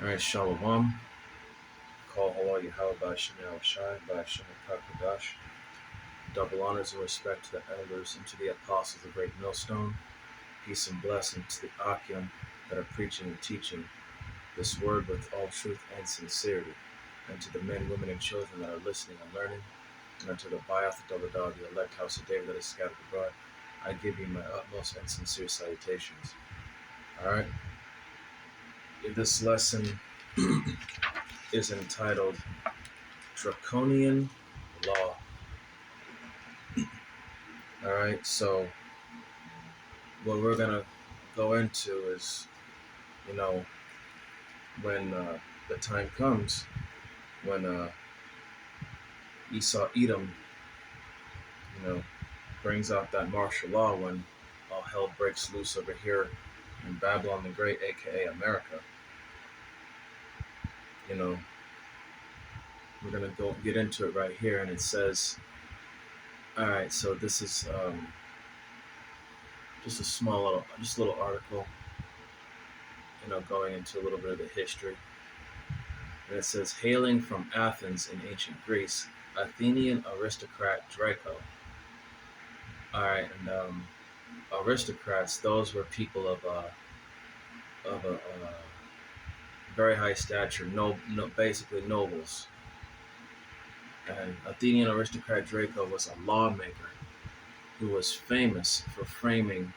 All right, Shalom. Call hello Yahweh Bashim Yahushai Bashim Kakadash. Double honors and respect to the elders and to the apostles of the great millstone. Peace and blessing to the Akim that are preaching and teaching this word with all truth and sincerity, and to the men, women, and children that are listening and learning, and unto the Bayath, the double dog, the elect house of David that is scattered abroad. I give you my utmost and sincere salutations. All right, this lesson is entitled Draconian Law. All right, so what we're gonna go into is, when the time comes when Esau Edom, brings out that martial law, when all hell breaks loose over here in Babylon the Great, aka America. We're gonna go get into it right here, and it says, all right. So this is just a little article, going into a little bit of the history. And it says, hailing from Athens in ancient Greece, Athenian aristocrat Draco. All right, and aristocrats, those were people of a very high stature, basically nobles. And Athenian aristocrat Draco was a lawmaker who was famous for framing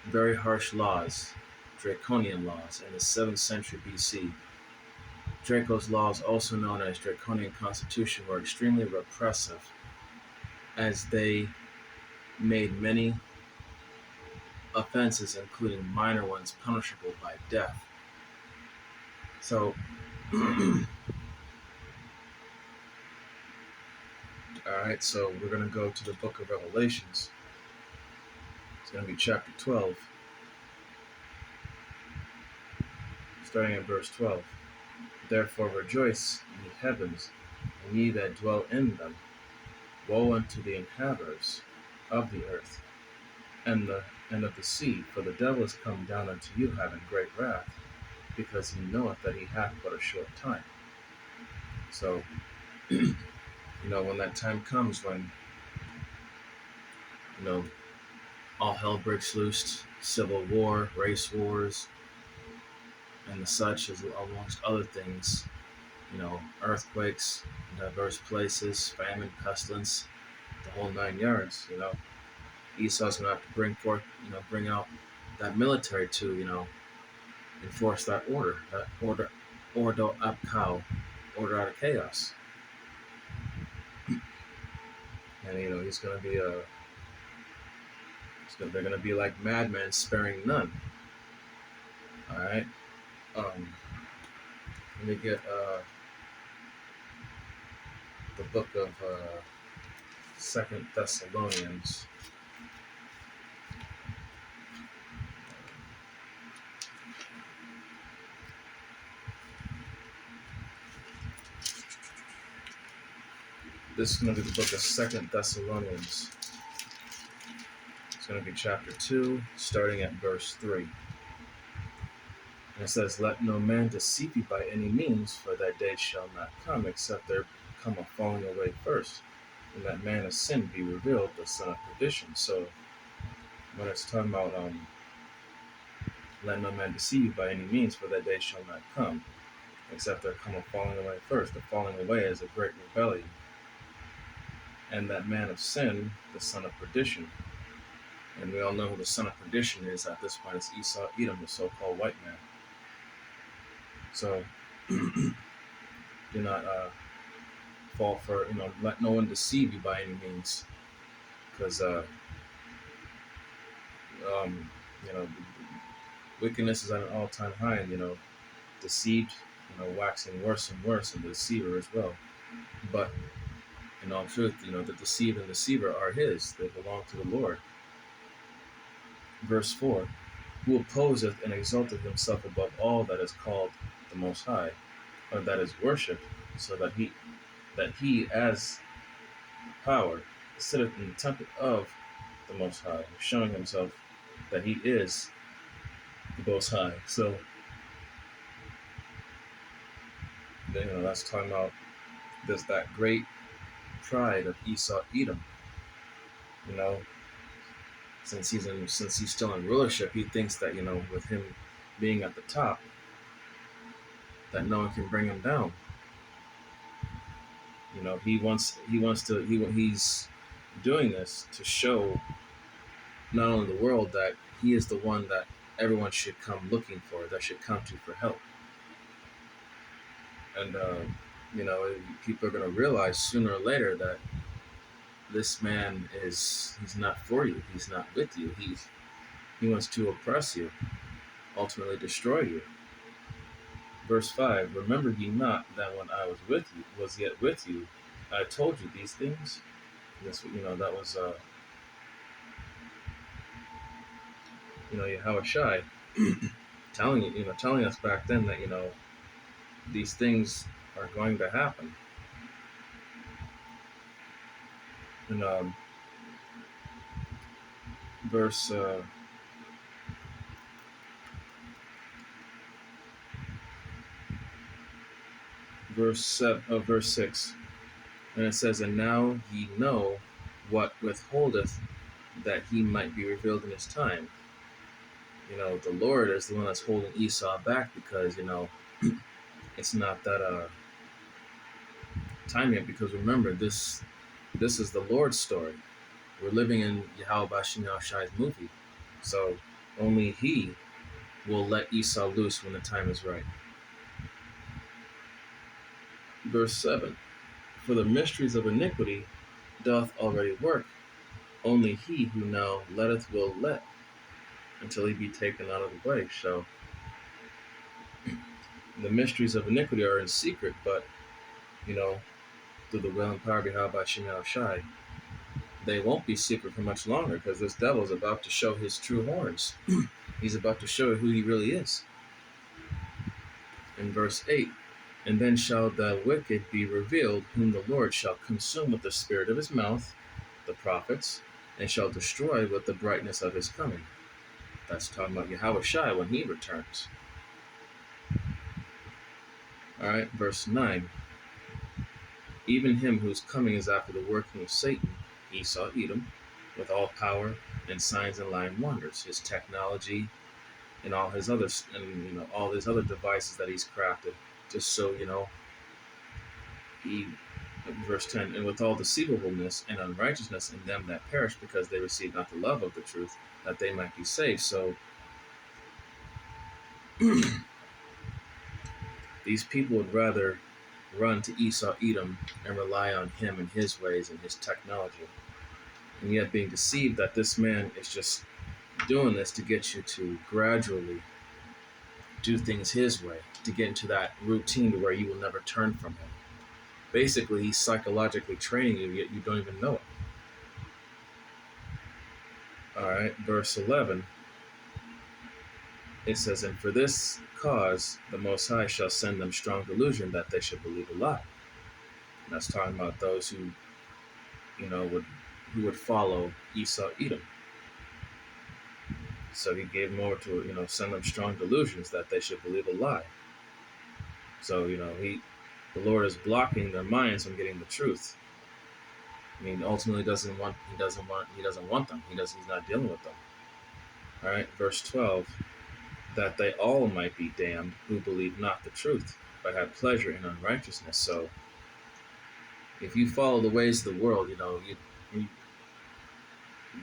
very harsh laws, Draconian laws, in the 7th century BC. Draco's laws, also known as Draconian Constitution, were extremely repressive, as they made many offenses, including minor ones, punishable by death. So, alright, so we're going to go to the book of Revelations. It's going to be chapter 12, starting at verse 12. Therefore rejoice, ye heavens, and ye that dwell in them. Woe unto the inhabitants of the earth, and of the sea, for the devil is come down unto you, having great wrath, because he knoweth that he hath but a short time. So, when that time comes, when, all hell breaks loose, civil war, race wars, and the such, as amongst other things, earthquakes in diverse places, famine, pestilence, the whole 9 yards, Esau's going to have to bring out that military to, enforce that order out of chaos. And, he's going to be they're going to be like madmen, sparing none. All right. Let me get the book of 2 Thessalonians. This is going to be the book of 2 Thessalonians. It's going to be chapter 2, starting at verse 3. And it says, let no man deceive you by any means, for that day shall not come, except there come a falling away first, and that man of sin be revealed, the son of perdition. So, when it's talking about, let no man deceive you by any means, for that day shall not come, except there come a falling away first. The falling away is a great rebellion. And that man of sin, the son of perdition. And we all know who the son of perdition is at this point. It's Esau Edom, the so-called white man. So, do not fall for, let no one deceive you by any means. Because, wickedness is at an all-time high, and, deceived, waxing worse and worse, and the deceiver as well. But, in all truth, the deceived and deceiver are his. They belong to the Lord. Verse 4, who opposeth and exalteth himself above all that is called the Most High, or that is worshipped, so that he as power sitteth in the temple of the Most High, showing himself that he is the Most High. So, that's talking about there's that great pride of Esau Edom. You know, since he's still in rulership, he thinks that with him being at the top, that no one can bring him down. He's doing this to show not only the world that he is the one that everyone should come looking for, that should come to for help. And people are going to realize sooner or later that this man he's not for you. He's not with you. He wants to oppress you, ultimately destroy you. Verse 5, remember ye not that when I was yet with you, I told you these things? This, that was, Yahushai telling us back then that, these things are going to happen. And verse 6, and it says, and now ye know what withholdeth that he might be revealed in his time. The Lord is the one that's holding Esau back because it's not that time yet. Because remember, this is the Lord's story. We're living in Yahweh Shai's movie, so only He will let Esau loose when the time is right. Verse 7, for the mysteries of iniquity doth already work. Only he who now letteth will let, until he be taken out of the way. So the mysteries of iniquity are in secret, but through the will and power of Yahweh Shai, they won't be secret for much longer, because this devil is about to show his true horns. He's about to show who he really is. In verse 8, and then shall the wicked be revealed, whom the Lord shall consume with the spirit of his mouth, the prophets, and shall destroy with the brightness of his coming. That's talking about Yahweh Shai when he returns. All right, verse 9. Even him whose coming is after the working of Satan, Esau Edom, with all power and signs and lying wonders, his technology and all his other all his other devices that he's crafted, just so he. Verse 10, and with all deceivableness and unrighteousness in them that perish, because they receive not the love of the truth, that they might be saved. So these people would rather run to Esau Edom and rely on him and his ways and his technology, and yet being deceived that this man is just doing this to get you to gradually do things his way, to get into that routine to where you will never turn from him. Basically, he's psychologically training you, yet you don't even know it. All right, verse 11. It says, and for this cause the Most High shall send them strong delusion, that they should believe a lie. And that's talking about those who, would follow Esau Edom. So he gave them over to, send them strong delusions that they should believe a lie. So, the Lord is blocking their minds from getting the truth. I mean, ultimately, he doesn't want them. He's not dealing with them. All right, verse 12, that they all might be damned who believe not the truth, but have pleasure in unrighteousness. So, if you follow the ways of the world,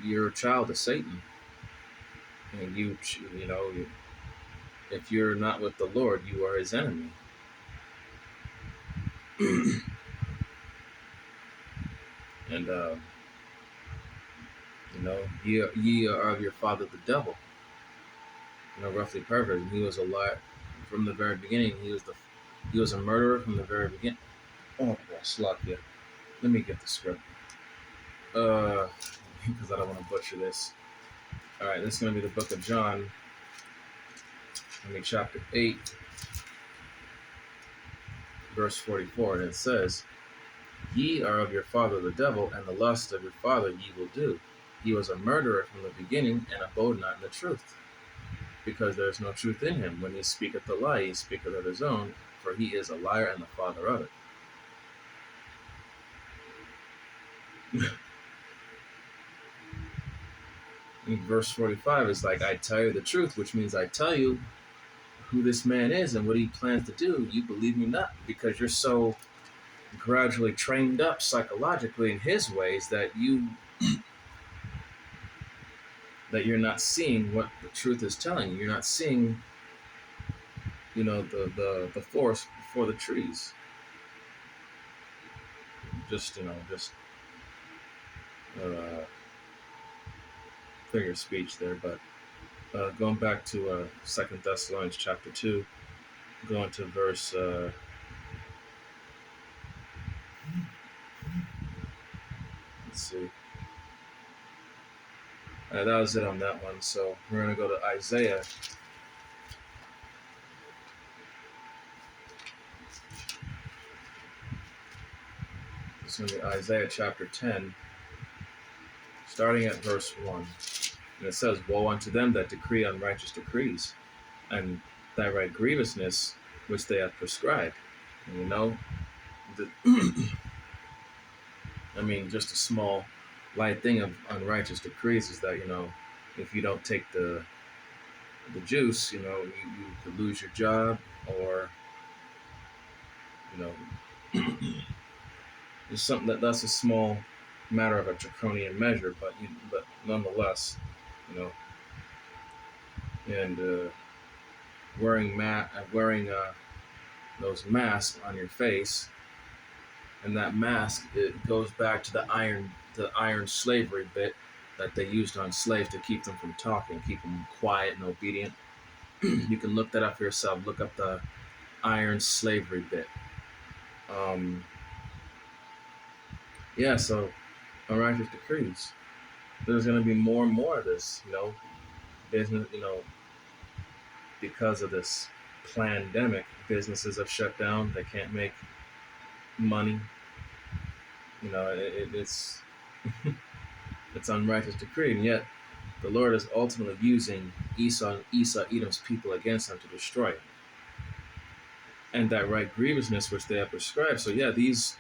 you're a child of Satan, and if you're not with the Lord, you are his enemy. And ye are of your father the devil. Roughly paraphrasing, he was a liar from the very beginning. He was a murderer from the very beginning. Oh my gosh, Slakia. Let me get the script. Because I don't want to butcher this. All right, this is going to be the book of John. Chapter 8, verse 44, and it says, ye are of your father the devil, and the lust of your father ye will do. He was a murderer from the beginning, and abode not in the truth. because there is no truth in him. When he speaketh a lie, he speaketh of his own, for he is a liar and the father of it. In verse 45 is like, I tell you the truth, which means I tell you who this man is and what he plans to do. You believe me not, because you're so gradually trained up psychologically in his ways that you're not seeing what the truth is telling you. You're not seeing, the forest before the trees. Just uh, figure of speech there. But going back to 2 Thessalonians chapter 2, going to verse, let's see. That was it on that one. So we're going to go to Isaiah. It's going to be Isaiah chapter 10, starting at verse 1. And it says, Woe unto them that decree unrighteous decrees, and that right grievousness which they have prescribed. And I mean, just a small, light thing of unrighteous decrees is that, if you don't take the juice, you could lose your job, or, it's something that's a small matter of a draconian measure, but nonetheless, you know, and wearing those masks on your face, and that mask, it goes back to the iron slavery bit that they used on slaves to keep them from talking, keep them quiet and obedient. You can look that up for yourself. Look up the iron slavery bit. Yeah, so unrighteous decrees. There's going to be more and more of this, business, because of this pandemic. Businesses have shut down. They can't make money. It's it's unrighteous decree, and yet the Lord is ultimately using Esau, Edom's people against them to destroy it. And that right grievousness which they have prescribed. So yeah, these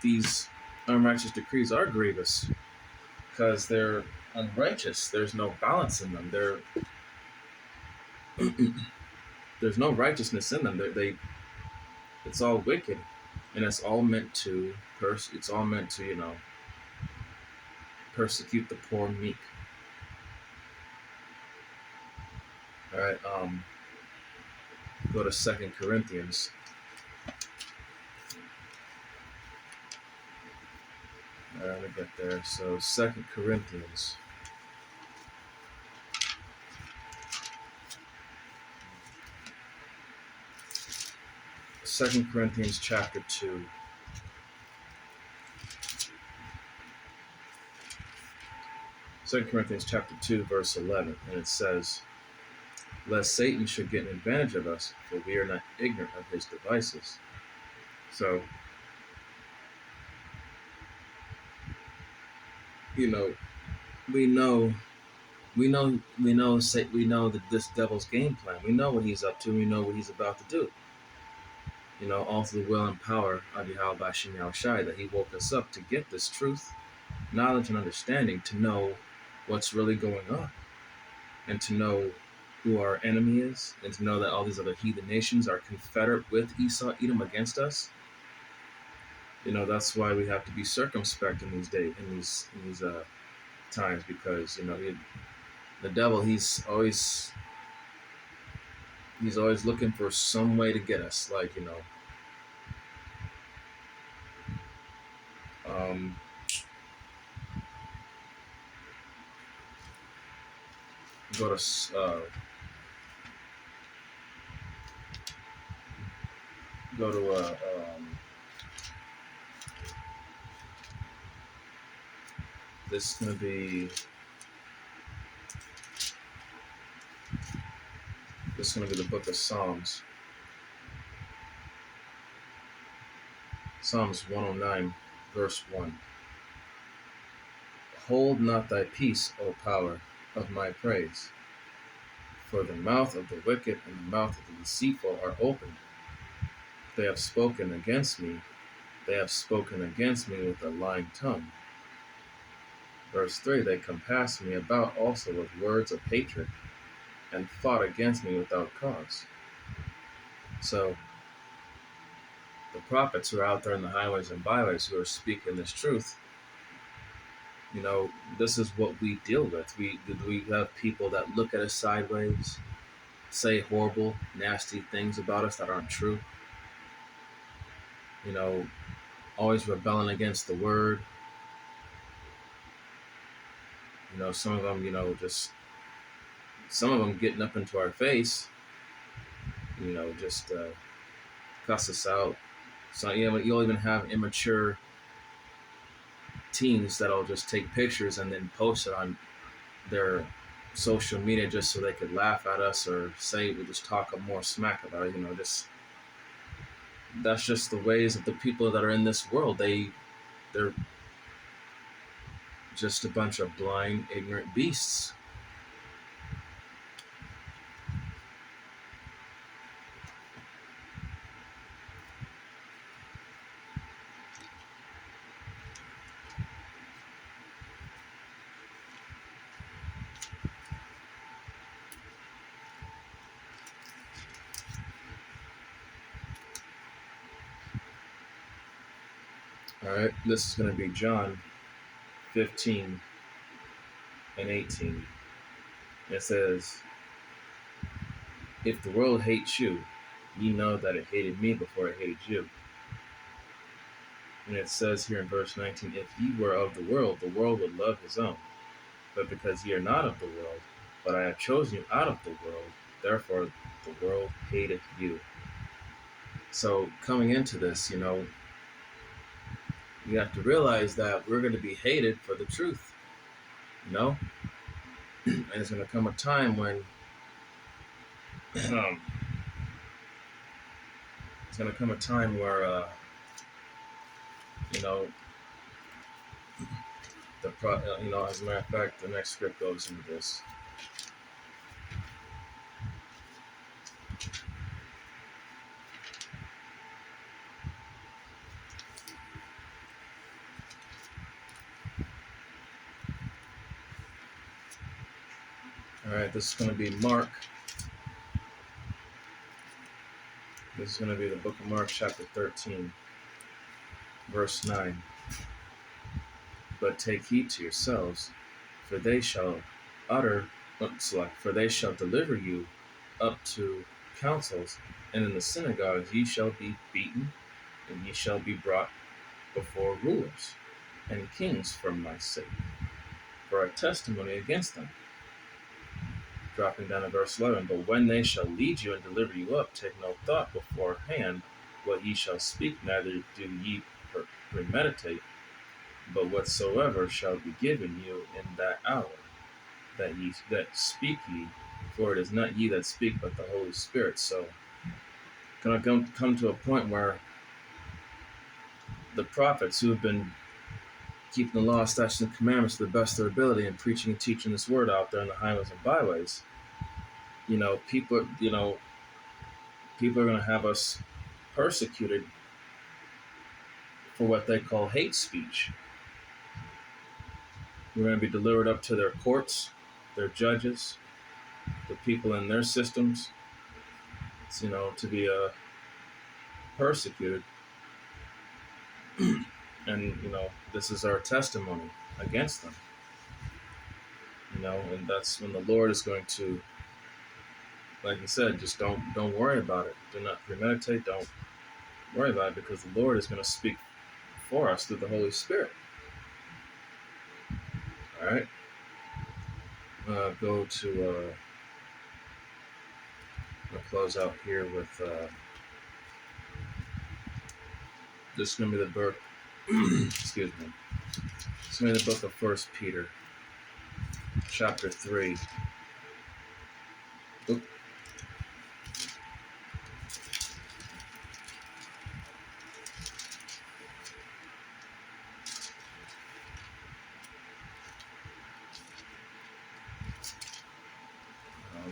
unrighteous decrees are grievous because they're unrighteous. There's no balance in them. There's no righteousness in them. It's all wicked, and it's all meant to persecute the poor meek. All right, go to 2 Corinthians. All right, let me get there. So 2 Corinthians. 2 Corinthians chapter 2. 2 Corinthians chapter 2, verse 11, and it says, Lest Satan should get an advantage of us, for we are not ignorant of his devices. So, we know that this devil's game plan. We know what he's up to. We know what he's about to do. All through the will and power of Yahweh Bashim Yahushai, that he woke us up to get this truth, knowledge, and understanding, to know what's really going on, and to know who our enemy is, and to know that all these other heathen nations are confederate with Esau, Edom against us. That's why we have to be circumspect in these days, in these times, because the devil, he's always looking for some way to get us, go to this is going to be the book of Psalms. Psalms 109, verse 1. Hold not thy peace, O power of my praise, For the mouth of the wicked and the mouth of the deceitful are opened. They have spoken against me. They have spoken against me with a lying tongue. Verse 3, they compassed me about also with words of hatred and fought against me without cause. So the prophets who are out there in the highways and byways who are speaking this truth, this is what we deal with. We have people that look at us sideways, say horrible, nasty things about us that aren't true, always rebelling against the word. Some of them, some of them getting up into our face, just cuss us out. So you'll even have immature teens that'll just take pictures and then post it on their social media just so they could laugh at us or say we just talk more smack about it. That's just the ways of the people that are in this world. They're just a bunch of blind, ignorant beasts. All right, this is going to be John 15 and 18. It says, if the world hates you, ye know that it hated me before it hated you. And it says here in verse 19, if ye were of the world would love his own. But because ye are not of the world, but I have chosen you out of the world, therefore the world hateth you. So coming into this, you have to realize that we're going to be hated for the truth, and it's going to come a time when it's going to come a time where as a matter of fact, the next script goes into this. All right, this is going to be Mark. This is going to be the book of Mark, chapter 13, verse 9. But take heed to yourselves, for they shall deliver you up to councils, and in the synagogues ye shall be beaten, and ye shall be brought before rulers and kings for my sake, for a testimony against them. Dropping down to verse 11, but when they shall lead you and deliver you up, take no thought beforehand what ye shall speak, neither do ye premeditate, but whatsoever shall be given you in that hour, that speak ye, for it is not ye that speak, but the Holy Spirit. So, gonna come to a point where the prophets who have been keeping the law, statutes, and commandments to the best of their ability and preaching and teaching this word out there in the highways and byways, people are going to have us persecuted for what they call hate speech. We're going to be delivered up to their courts, their judges, the people in their systems, to be persecuted. And, this is our testimony against them. And that's when the Lord is going to, like I said, just don't worry about it. Do not premeditate. Don't worry about it, because the Lord is going to speak for us through the Holy Spirit. All right. Go to I'll close out here with this is going to be the book. Excuse me. It's going to be the book of 1 Peter, chapter 3. Oop.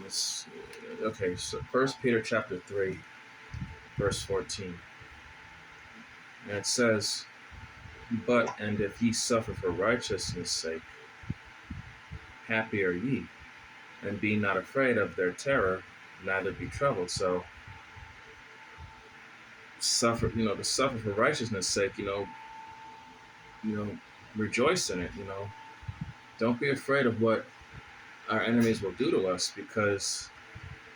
Let's see. okay, so First Peter chapter 3, verse 14. And it says, "But and if ye suffer for righteousness' sake, happy are ye, and be not afraid of their terror, neither be troubled." So suffer, to suffer for righteousness' sake, you know, rejoice in it, Don't be afraid of what our enemies will do to us, because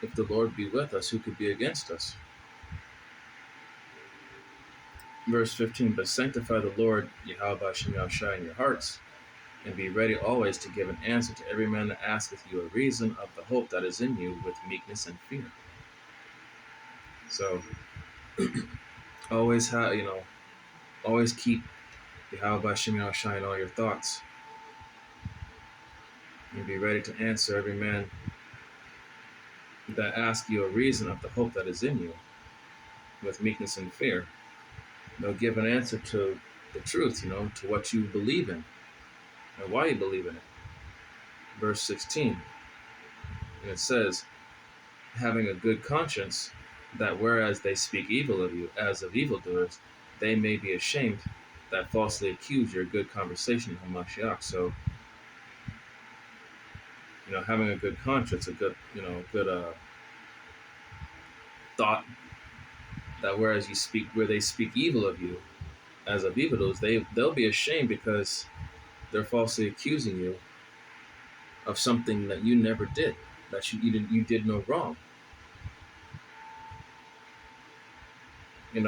if the Lord be with us, who could be against us? Verse 15, "But sanctify the Lord Yahweh Bashem Yahushua in your hearts, and be ready always to give an answer to every man that asketh you a reason of the hope that is in you with meekness and fear." So always have, always keep Yahweh Bashem Yahushua in all your thoughts, and be ready to answer every man that ask you a reason of the hope that is in you with meekness and fear. Give an answer to the truth, to what you believe in and why you believe in it. Verse 16, and it says, "Having a good conscience, that whereas they speak evil of you as of evildoers, they may be ashamed that falsely accuse your good conversation in Hamashiach." So, having a good conscience, a good, good thought, that whereas where they speak evil of you as of evildoers, they'll be ashamed because they're falsely accusing you of something that you never did, that you did no wrong. And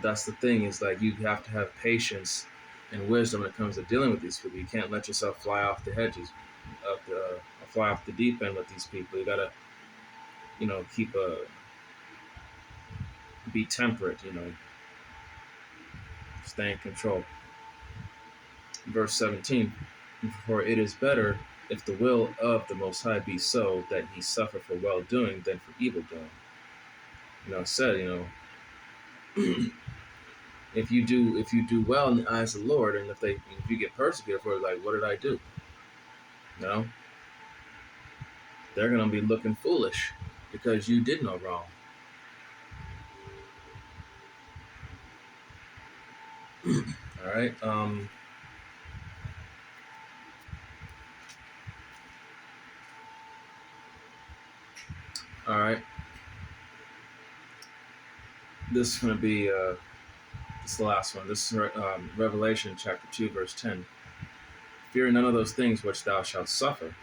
that's the thing, is like, you have to have patience and wisdom when it comes to dealing with these people. You can't let yourself fly off the hedges, fly off the deep end with these people. You gotta, keep be temperate, stay in control. Verse 17, "For it is better, if the will of the Most High be so, that he suffer for well doing than for evil doing." It said, if you do well in the eyes of the Lord, and if you get persecuted for it, like, what did I do? They're gonna be looking foolish because you did no wrong. All right. All right. This is gonna be this is the last one. This is Revelation chapter 2, verse 10. "Fear none of those things which thou shalt suffer.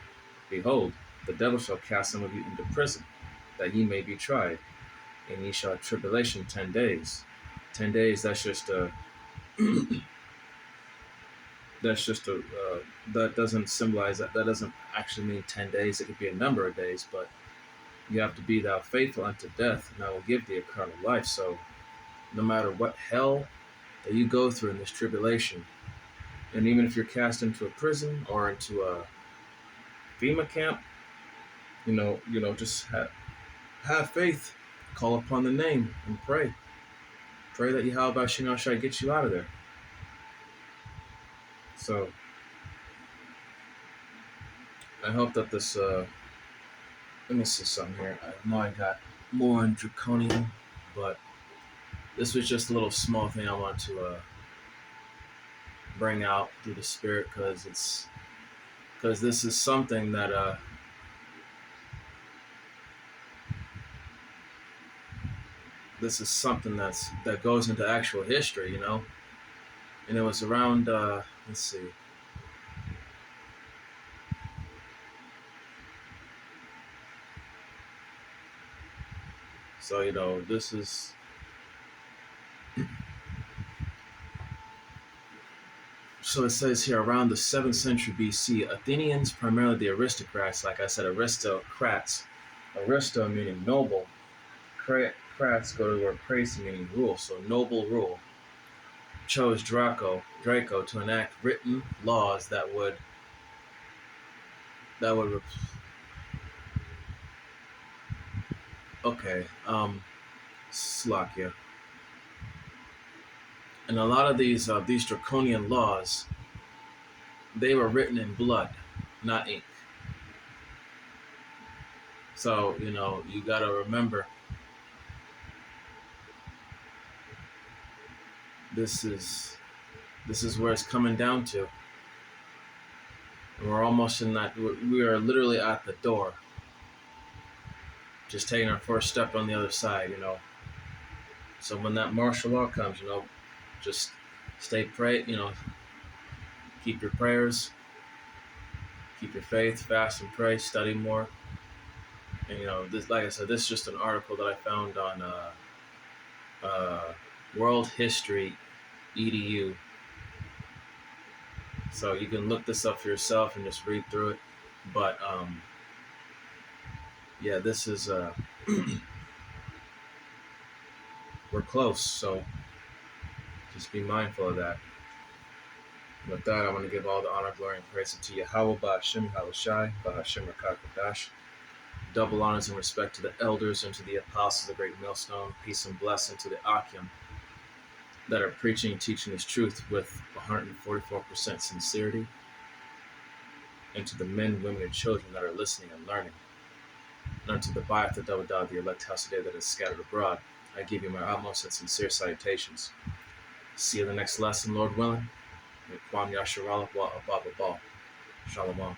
Behold, the devil shall cast some of you into prison, that ye may be tried, and ye shall have tribulation 10 days. 10 days. That's just a. That doesn't symbolize that. That doesn't actually mean 10 days. It could be a number of days, but you have to be thou faithful unto death, and I will give thee eternal life. So no matter what hell that you go through in this tribulation, and even if you're cast into a prison or into a FEMA camp, just have faith, call upon the name, and pray. Pray that Yahweh Shai get you out of there. So I hope that this. Let me see something here. I know I got more on Draconian, but this was just a little small thing I want to bring out through the Spirit, because this is something that this is something that goes into actual history, and it was around. Let's see. So this is. So it says here, around the 7th century BC, Athenians, primarily the aristocrats, like I said, aristocrats, aristo meaning noble, crats go to the word praise meaning rule, so noble rule, chose Draco to enact written laws that would Slakia. And a lot of these draconian laws they were written in blood, not ink. So, you got to remember this is where it's coming down to. And we're almost in that, we are literally at the door, just taking our first step on the other side. So when that martial law comes, just stay pray, keep your prayers, keep your faith, fast and pray, study more. And this, like I said, this is just an article that I found on World History EDU. So you can look this up for yourself and just read through it. But yeah, this is we're close, so just be mindful of that. With that, I want to give all the honor, glory, and praise unto Yahweh, Ba'ashem, Yahushai, Ba'ashem, Rakakadash. Double honors and respect to the elders and to the apostles of the great millstone. Peace and blessing to the Akim that are preaching and teaching this truth with 144% sincerity. And to the men, women, and children that are listening and learning. And unto the Ba'ath, the Dawadah, the elect house today that is scattered abroad, I give you my utmost and sincere salutations. See you in the next lesson, Lord willing. Kwam Yasharallah wa Ababa. Shalom.